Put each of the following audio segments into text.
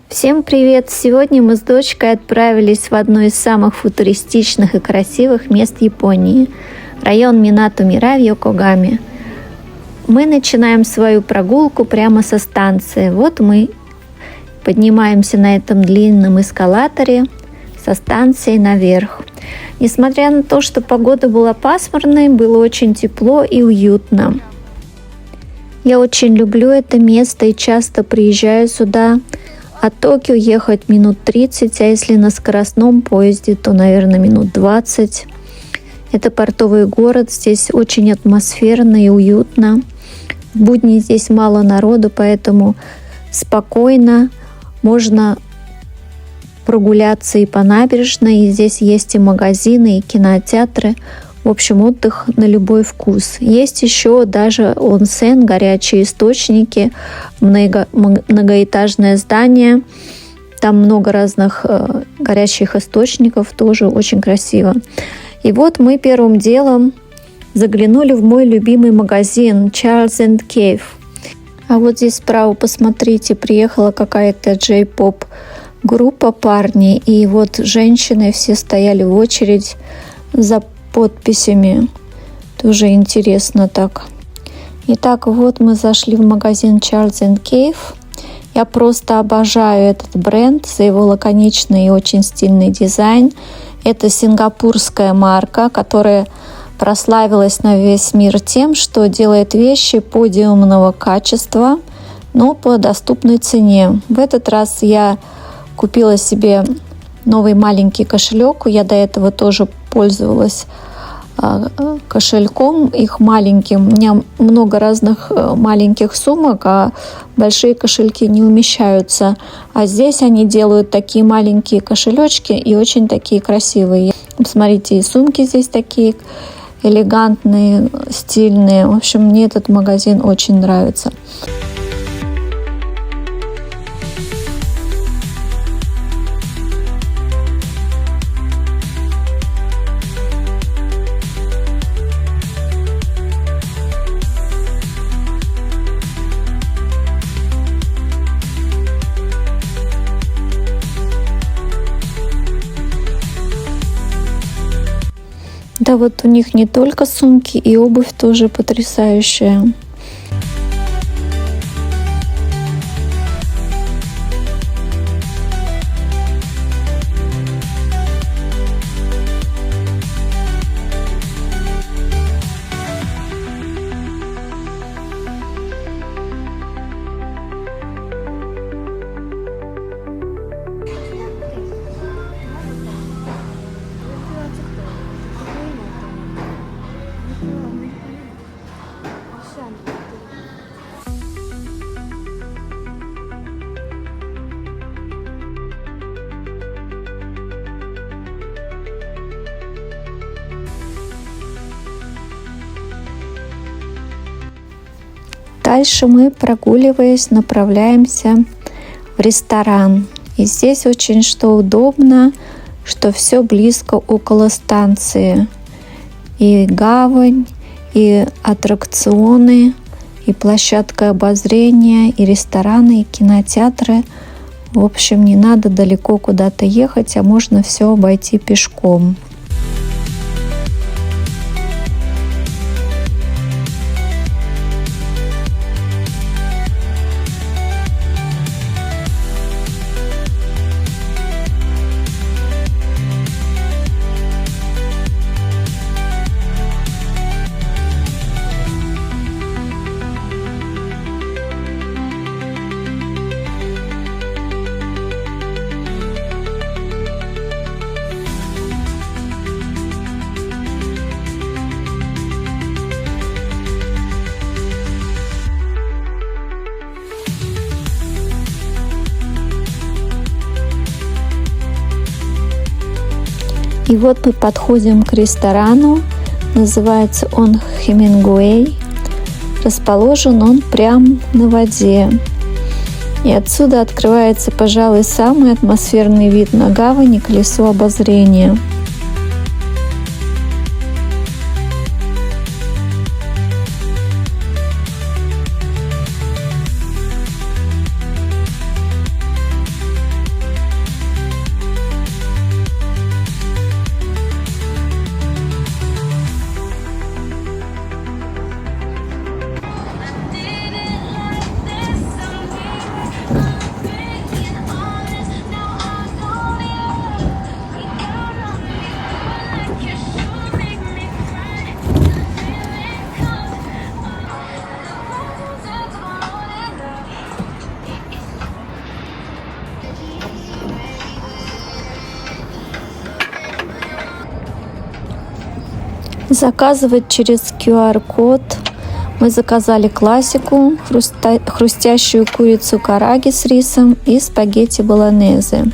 Всем привет! Сегодня мы с дочкой отправились в одно из самых футуристичных и красивых мест Японии – район Минато-Мирай в Йокогаме. Мы начинаем свою прогулку прямо со станции. Вот мы поднимаемся на этом длинном эскалаторе со станции наверх. Несмотря на то, что погода была пасмурной, было очень тепло и уютно. Я очень люблю это место и часто приезжаю сюда. От Токио ехать минут 30, а если на скоростном поезде, то, наверное, минут 20. Это портовый город, здесь очень атмосферно и уютно. В будни здесь мало народу, поэтому спокойно можно прогуляться и по набережной. И здесь есть и магазины, и кинотеатры. В общем, отдых на любой вкус. Есть еще даже онсен, горячие источники, многоэтажное здание. Там много разных горячих источников, тоже очень красиво. И вот мы первым делом заглянули в мой любимый магазин Charles & Keith. А вот здесь справа, посмотрите, приехала какая-то джей-поп группа парней. И вот женщины все стояли в очередь за подписями. Тоже интересно так. Итак, вот мы зашли в магазин Charles & Keith. Я просто обожаю этот бренд за его лаконичный и очень стильный дизайн. Это сингапурская марка, которая прославилась на весь мир тем, что делает вещи подиумного качества, но по доступной цене. В этот раз я купила себе новый маленький кошелек. Я до этого тоже пользовалась кошельком, их маленьким. У меня много разных маленьких сумок, а большие кошельки не умещаются. А здесь они делают такие маленькие кошелечки и очень такие красивые. Смотрите, и сумки здесь такие элегантные, стильные. В общем, мне этот магазин очень нравится. Да, вот у них не только сумки, и обувь тоже потрясающая. Дальше мы, прогуливаясь, направляемся в ресторан. И здесь очень что удобно, что все близко около станции. И гавань, и аттракционы, и площадка обозрения, и рестораны, и кинотеатры. В общем, не надо далеко куда-то ехать, а можно все обойти пешком. И вот мы подходим к ресторану. Называется он Хемингуэй. Расположен он прямо на воде. И отсюда открывается, пожалуй, самый атмосферный вид на гавань и колесо обозрения. Заказывать через QR-код. Мы заказали классику, хрустящую курицу караги с рисом и спагетти болонезе.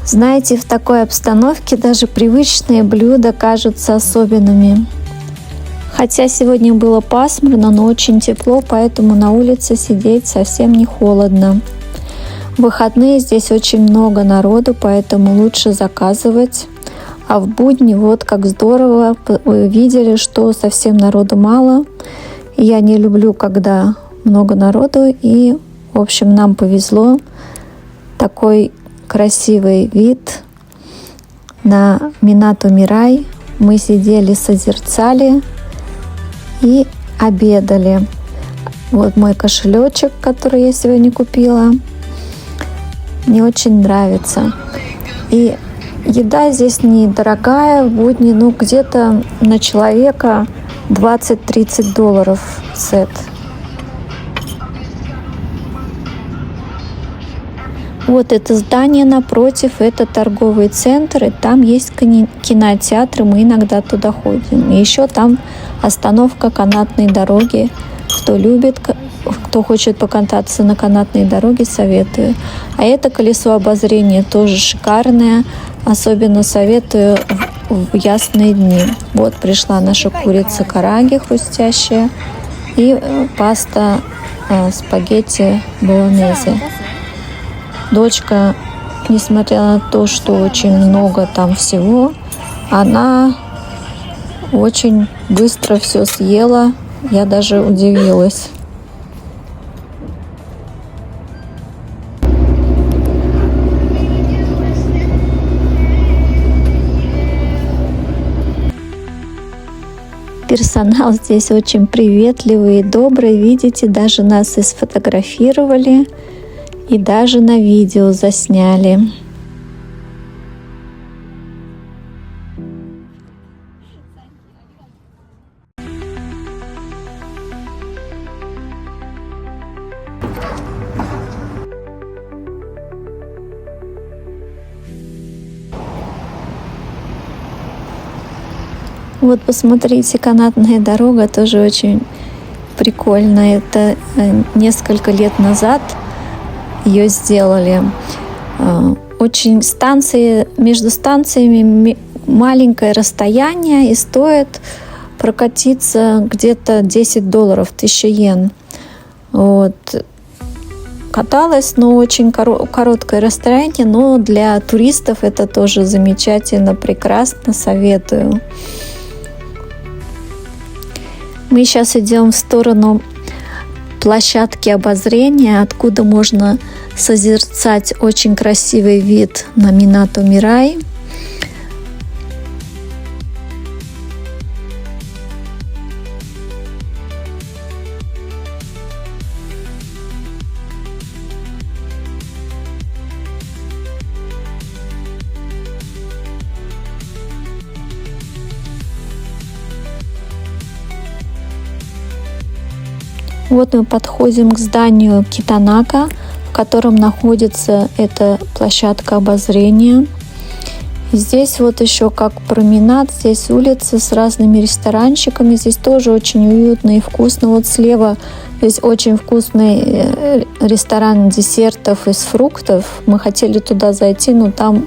Знаете, в такой обстановке даже привычные блюда кажутся особенными. Хотя сегодня было пасмурно, но очень тепло, поэтому на улице сидеть совсем не холодно. В выходные здесь очень много народу, поэтому лучше заказывать. А в будни вот как здорово, вы видели, что совсем народу мало. Я не люблю, когда много народу, и, в общем, нам повезло. Такой красивый вид на Минато Мирай. Мы сидели, созерцали и обедали. Вот мой кошелечек, который я сегодня купила. Мне очень нравится. И еда здесь недорогая, в будни, где-то на человека $20-30 сет. Вот это здание напротив, это торговый центр, и там есть кинотеатр, мы иногда туда ходим. И еще там остановка канатной дороги. Кто любит, кто хочет покататься на канатной дороге, советую. А это колесо обозрения тоже шикарное. Особенно советую в ясные дни. Вот пришла наша курица караги хрустящая и паста спагетти болонезе. Дочка, несмотря на то, что очень много там всего, она очень быстро все съела. Я даже удивилась. Персонал здесь очень приветливый и добрый. Видите, даже нас и сфотографировали, и даже на видео засняли. Вот посмотрите, канатная дорога тоже очень прикольная. Это несколько лет назад ее сделали. Очень станции, между станциями маленькое расстояние, и стоит прокатиться где-то $10, 1000 йен. Вот. Каталась, но очень короткое расстояние, но для туристов это тоже замечательно, прекрасно, советую. Мы сейчас идем в сторону площадки обозрения, откуда можно созерцать очень красивый вид на Минато Мирай. Вот мы подходим к зданию Китанака, в котором находится эта площадка обозрения. Здесь вот еще как променад, здесь улица с разными ресторанчиками. Здесь тоже очень уютно и вкусно. Вот слева здесь очень вкусный ресторан десертов из фруктов. Мы хотели туда зайти, но там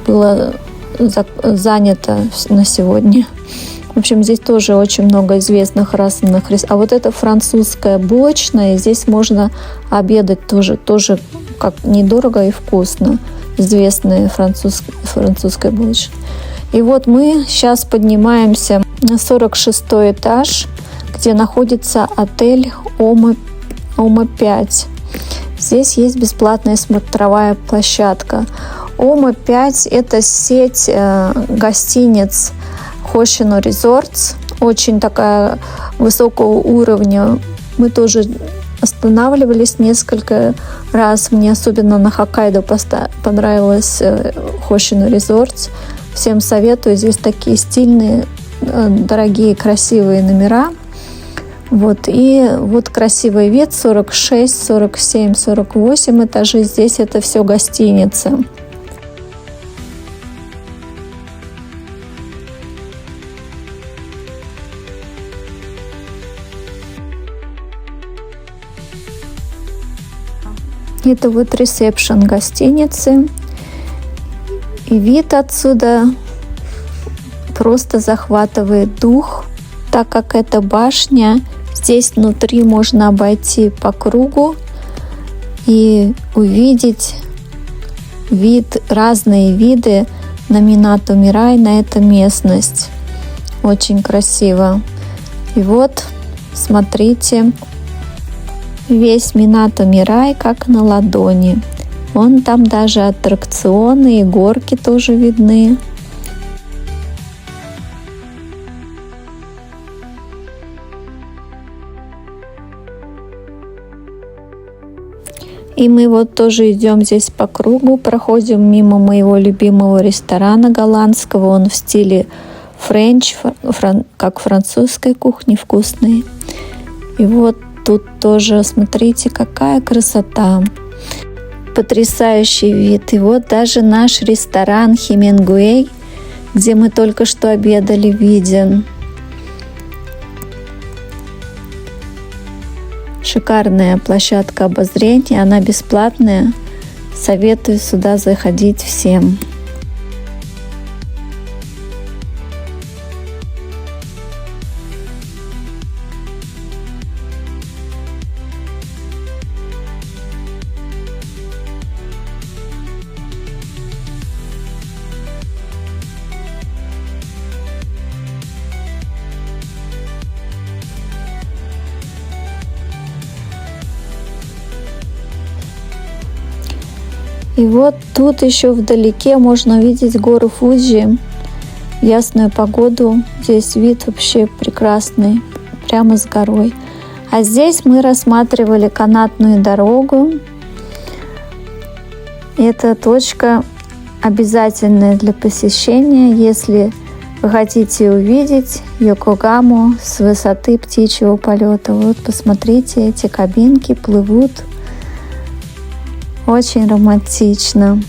было занято на сегодня. В общем, здесь тоже очень много известных разных ресторанов. А вот это французская булочная. Здесь можно обедать тоже как недорого и вкусно. Известная французская булочная. И вот мы сейчас поднимаемся на 46-й этаж, где находится отель Ома-5. Здесь есть бесплатная смотровая площадка. Ома-5 – это сеть гостиниц Хошино Resorts, очень такая высокого уровня. Мы тоже останавливались несколько раз. Мне особенно на Хоккайдо понравилось Хошино Resorts. Всем советую. Здесь такие стильные, дорогие, красивые номера. Вот. И вот красивый вид. 46, 47, 48 этажей. Здесь это все гостиницы. Это вот ресепшн гостиницы. И вид отсюда просто захватывает дух, так как это башня. Здесь внутри можно обойти по кругу и увидеть разные виды на Минато Мирай, на эту местность. Очень красиво. И вот, смотрите, весь Минато Мирай как на ладони. Вон там даже аттракционы и горки тоже видны. И мы вот тоже идем здесь по кругу, проходим мимо моего любимого ресторана голландского. Он в стиле френч, как французской кухни, вкусный. И вот тут тоже, смотрите, какая красота. Потрясающий вид. И вот даже наш ресторан Хемингуэй, где мы только что обедали, виден. Шикарная площадка обозрения, она бесплатная. Советую сюда заходить всем. И вот тут еще вдалеке можно увидеть гору Фудзи. В ясную погоду здесь вид вообще прекрасный, прямо с горой. А здесь мы рассматривали канатную дорогу. Эта точка обязательная для посещения, если вы хотите увидеть Йокогаму с высоты птичьего полета. Вот посмотрите, эти кабинки плывут. Очень романтично.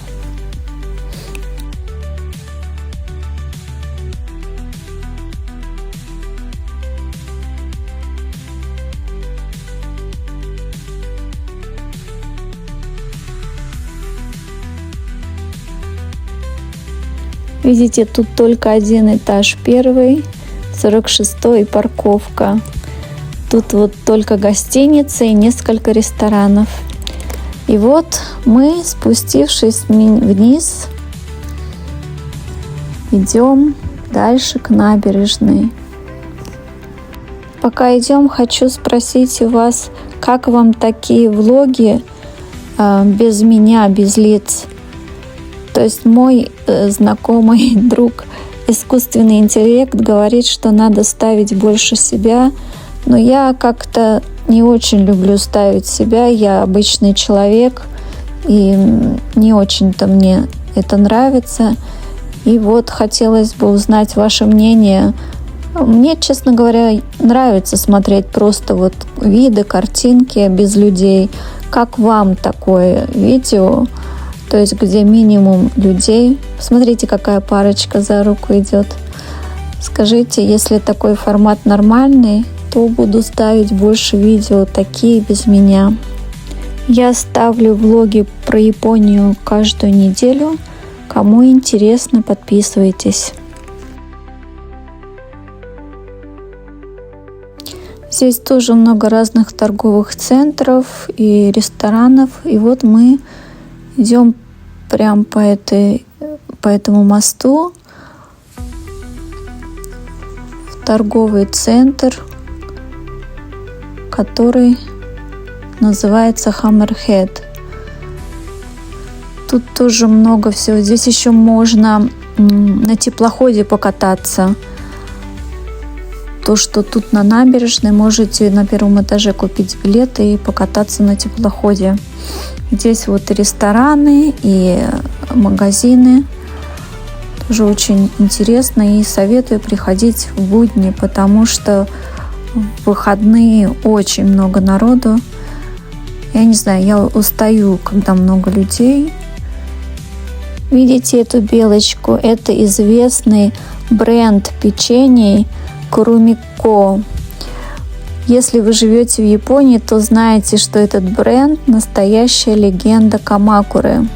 Видите, тут только один этаж, первый, 46-й парковка. Тут вот только гостиница и несколько ресторанов. И вот мы, спустившись вниз, идем дальше к набережной. Пока идем, хочу спросить у вас, как вам такие влоги без меня, без лиц? То есть мой знакомый друг, искусственный интеллект, говорит, что надо ставить больше себя, но я как-то не очень люблю ставить себя, я обычный человек, и не очень-то мне это нравится. И вот хотелось бы узнать ваше мнение. Мне, честно говоря, нравится смотреть просто вот виды, картинки без людей. Как вам такое видео? То есть где минимум людей. Смотрите, какая парочка за руку идет. Скажите, если такой формат нормальный, то буду ставить больше видео такие без меня. Я ставлю влоги про Японию каждую неделю. Кому интересно, подписывайтесь. Здесь тоже много разных торговых центров и ресторанов. И вот мы идем прямо по этому мосту в торговый центр, который называется Hammerhead. Тут тоже много всего. Здесь еще можно на теплоходе покататься. То, что тут на набережной, можете на первом этаже купить билеты и покататься на теплоходе. Здесь вот и рестораны, и магазины. Тоже очень интересно, и советую приходить в будни, потому что в выходные очень много народу. Я не знаю, я устаю, когда много людей. Видите эту белочку? Это известный бренд печеньей Курумико. Если вы живете в Японии, то знаете, что этот бренд – настоящая легенда Камакуры.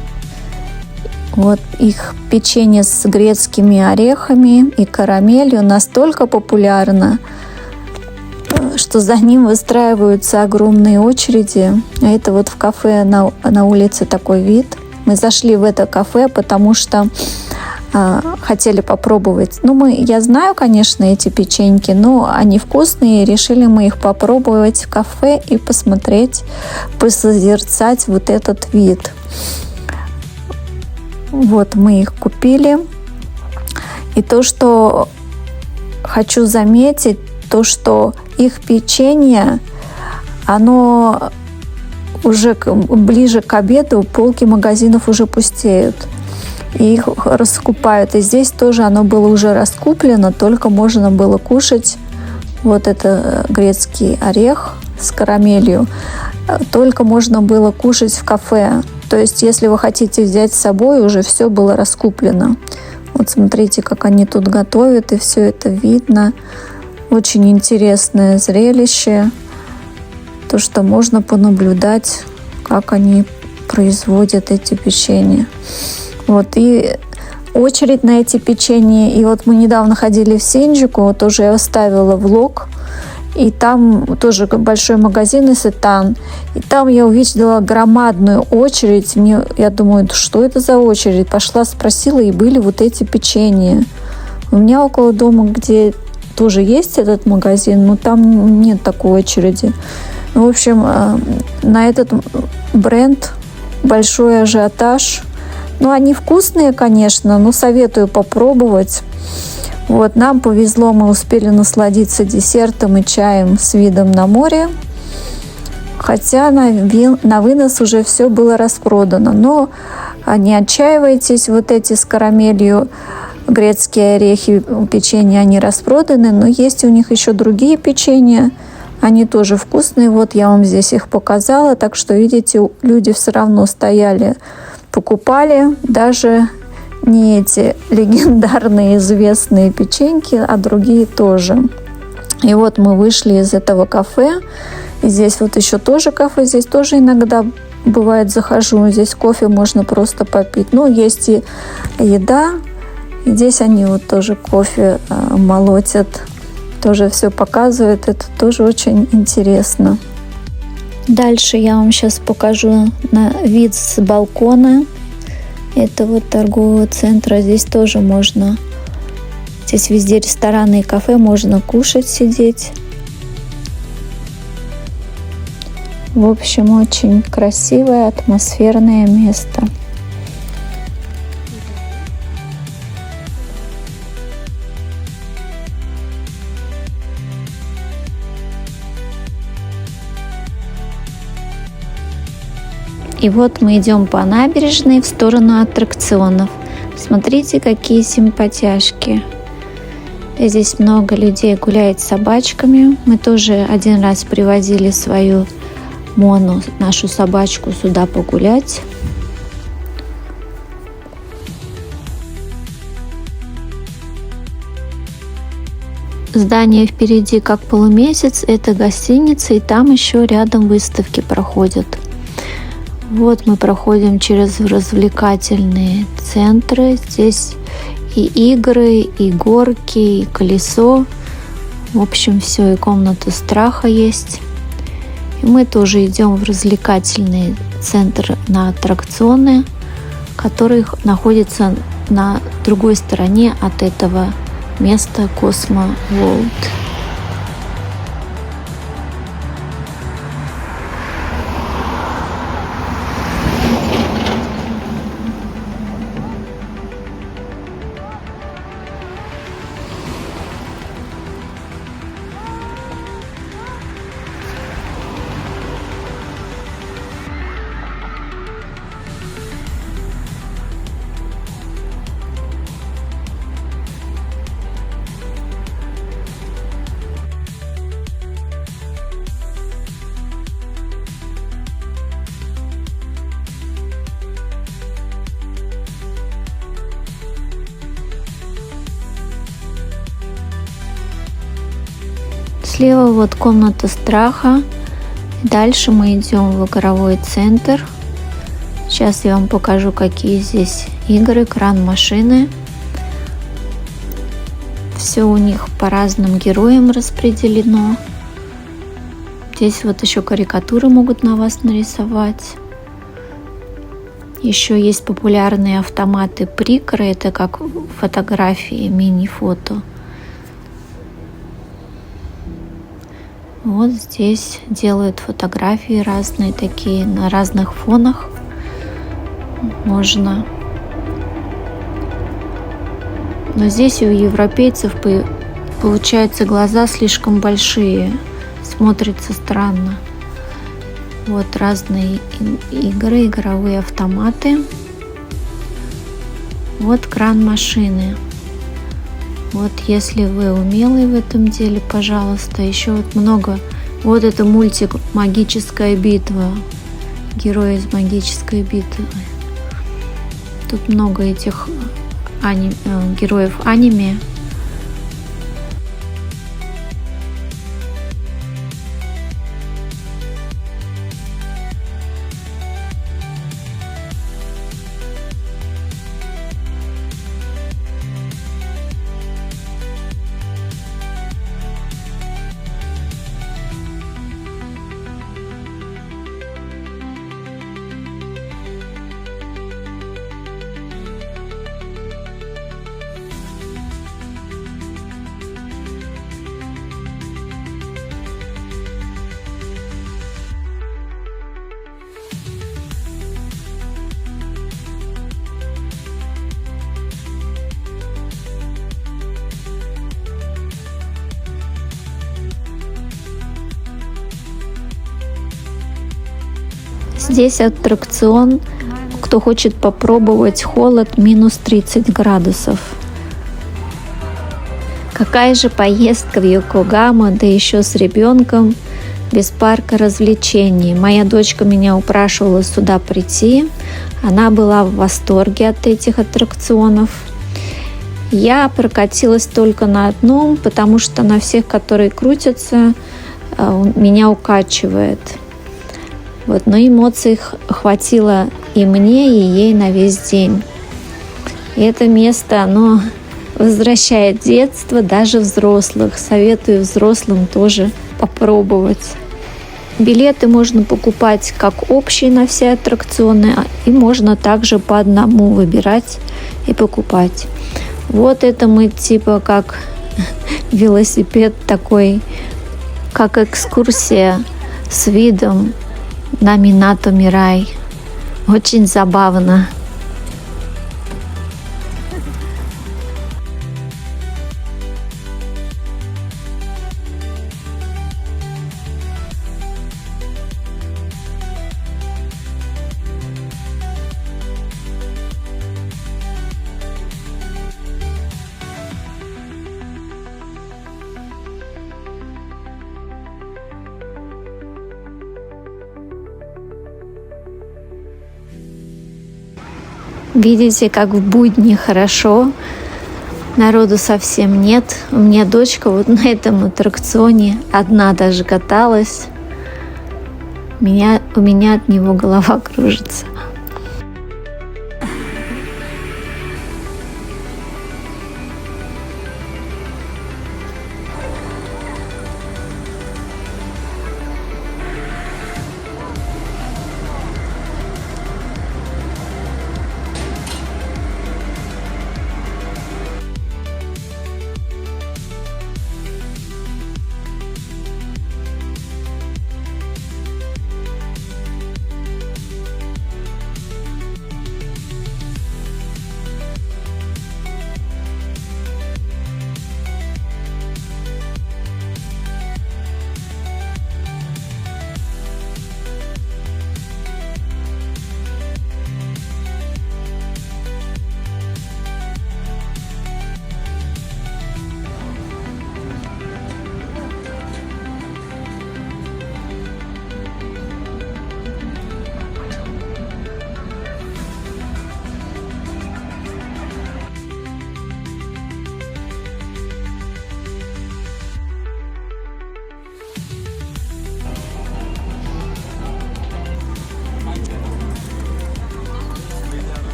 Вот их печенье с грецкими орехами и карамелью настолько популярно, что за ним выстраиваются огромные очереди. А это вот в кафе на улице такой вид. Мы зашли в это кафе, потому что хотели попробовать. Я знаю, конечно, эти печеньки, но они вкусные, и решили мы их попробовать в кафе и посмотреть, посозерцать вот этот вид. Вот мы их купили. И то, что хочу заметить, то, что их печенье, оно уже ближе к обеду, полки магазинов уже пустеют. И их раскупают. И здесь тоже оно было уже раскуплено, только можно было кушать. Вот это грецкий орех с карамелью. Только можно было кушать в кафе. То есть, если вы хотите взять с собой, уже все было раскуплено. Вот смотрите, как они тут готовят, и все это видно. Очень интересное зрелище. То, что можно понаблюдать, как они производят эти печенья. Вот, и очередь на эти печенья. И вот мы недавно ходили в Синджуку, тоже я оставила влог. И там тоже большой магазин Исэтан. И там я увидела громадную очередь. Я думаю, что это за очередь? Пошла, спросила, и были вот эти печенья. У меня около дома, где тоже есть этот магазин, но там нет такой очереди. В общем, на этот бренд большой ажиотаж. Они вкусные, конечно, но советую попробовать. Вот, нам повезло, мы успели насладиться десертом и чаем с видом на море. Хотя на вынос уже все было распродано. Но не отчаивайтесь, вот эти с карамелью, грецкие орехи, печенья, они распроданы. Но есть у них еще другие печенья. Они тоже вкусные. Вот я вам здесь их показала. Так что, видите, люди все равно стояли, покупали. Даже не эти легендарные известные печеньки, а другие тоже. И вот мы вышли из этого кафе. И здесь вот еще тоже кафе. Здесь тоже иногда бывает захожу. Здесь кофе можно просто попить. Есть и еда. И здесь они вот тоже кофе молотят. Тоже все показывают. Это тоже очень интересно. Дальше я вам сейчас покажу на вид с балкона этого торгового центра. Здесь тоже можно, здесь везде рестораны и кафе, можно кушать, сидеть. В общем, очень красивое, атмосферное место. И вот мы идем по набережной в сторону аттракционов. Смотрите, какие симпатяшки. Здесь много людей гуляет с собачками. Мы тоже один раз привозили свою Мону, нашу собачку, сюда погулять. Здание впереди как полумесяц. Это гостиница, и там еще рядом выставки проходят. Вот мы проходим через развлекательные центры. Здесь и игры, и горки, и колесо. В общем, все, и комната страха есть. И мы тоже идем в развлекательный центр на аттракционы, который находится на другой стороне от этого места Cosmo World. Слева вот комната страха. Дальше мы идем в игровой центр. Сейчас я вам покажу, какие здесь игры, кран-машины. Все у них по разным героям распределено. Здесь вот еще карикатуры могут на вас нарисовать. Еще есть популярные автоматы прикры, это как фотографии, мини-фото. Вот здесь делают фотографии разные такие, на разных фонах. Можно. Но здесь у европейцев получается глаза слишком большие. Смотрится странно. Вот разные игры, игровые автоматы. Вот кран-машины. Вот если вы умелый в этом деле, пожалуйста. Еще вот много. Вот это мультик «Магическая битва». Герои из «Магической битвы». Тут много этих героев аниме. Здесь аттракцион, кто хочет попробовать холод, минус 30 градусов. Какая же поездка в Йокогаму, да еще с ребенком, без парка развлечений. Моя дочка меня упрашивала сюда прийти. Она была в восторге от этих аттракционов. Я прокатилась только на одном, потому что на всех, которые крутятся, меня укачивает. Вот, но эмоций хватило и мне, и ей на весь день. И это место, оно возвращает детство даже взрослых. Советую взрослым тоже попробовать. Билеты можно покупать как общие на все аттракционы, и можно также по одному выбирать и покупать. Вот это мы типа как велосипед такой, как экскурсия с видом на Минато Мирай. Очень забавно. Видите, как в будни хорошо, народу совсем нет. У меня дочка вот на этом аттракционе одна даже каталась. У меня от него голова кружится.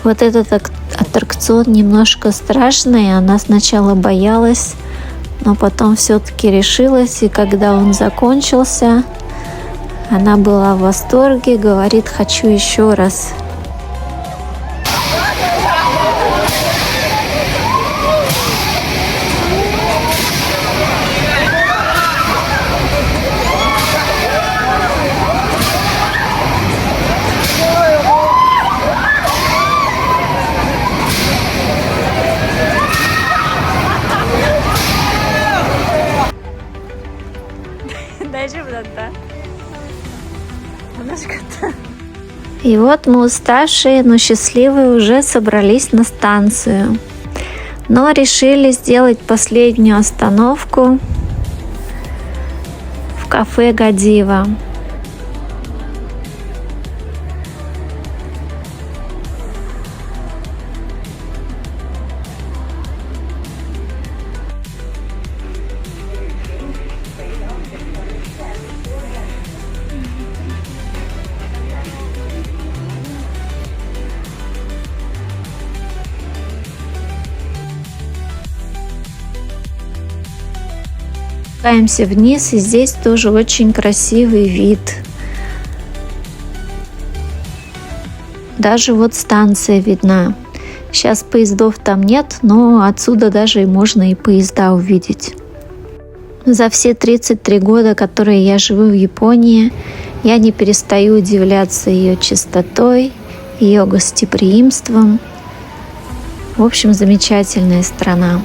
Вот этот аттракцион немножко страшный. Она сначала боялась, но потом все-таки решилась. И когда он закончился, она была в восторге, говорит: хочу еще раз. И вот мы, уставшие, но счастливые, уже собрались на станцию. Но решили сделать последнюю остановку в кафе Гадива. Спускаемся вниз, и здесь тоже очень красивый вид. Даже вот станция видна. Сейчас поездов там нет, но отсюда даже и можно и поезда увидеть. За все 33 года, которые я живу в Японии, я не перестаю удивляться ее чистотой, ее гостеприимством. В общем, замечательная страна.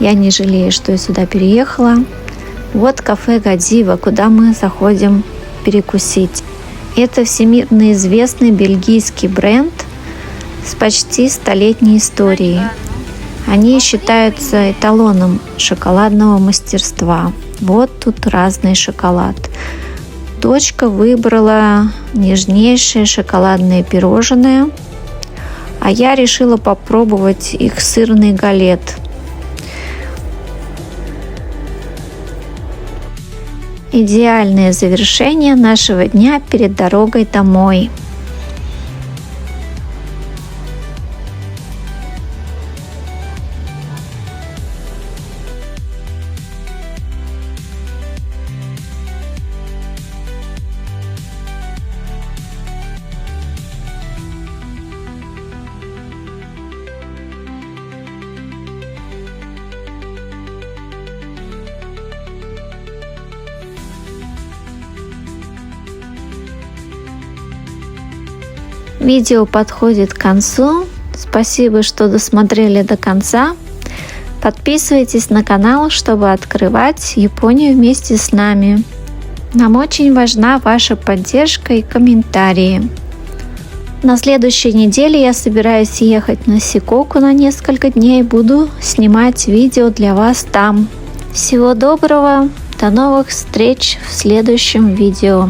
Я не жалею, что я сюда переехала. Вот кафе Гадива, куда мы заходим перекусить. Это всемирно известный бельгийский бренд с почти 100-летней историей. Они считаются эталоном шоколадного мастерства. Вот тут разный шоколад. Дочка выбрала нежнейшее шоколадное пирожное, а я решила попробовать их сырный галет. Идеальное завершение нашего дня перед дорогой домой. Видео подходит к концу. Спасибо, что досмотрели до конца. Подписывайтесь на канал, чтобы открывать Японию вместе с нами. Нам очень важна ваша поддержка и комментарии. На следующей неделе я собираюсь ехать на Сикоку на несколько дней. Буду снимать видео для вас там. Всего доброго. До новых встреч в следующем видео.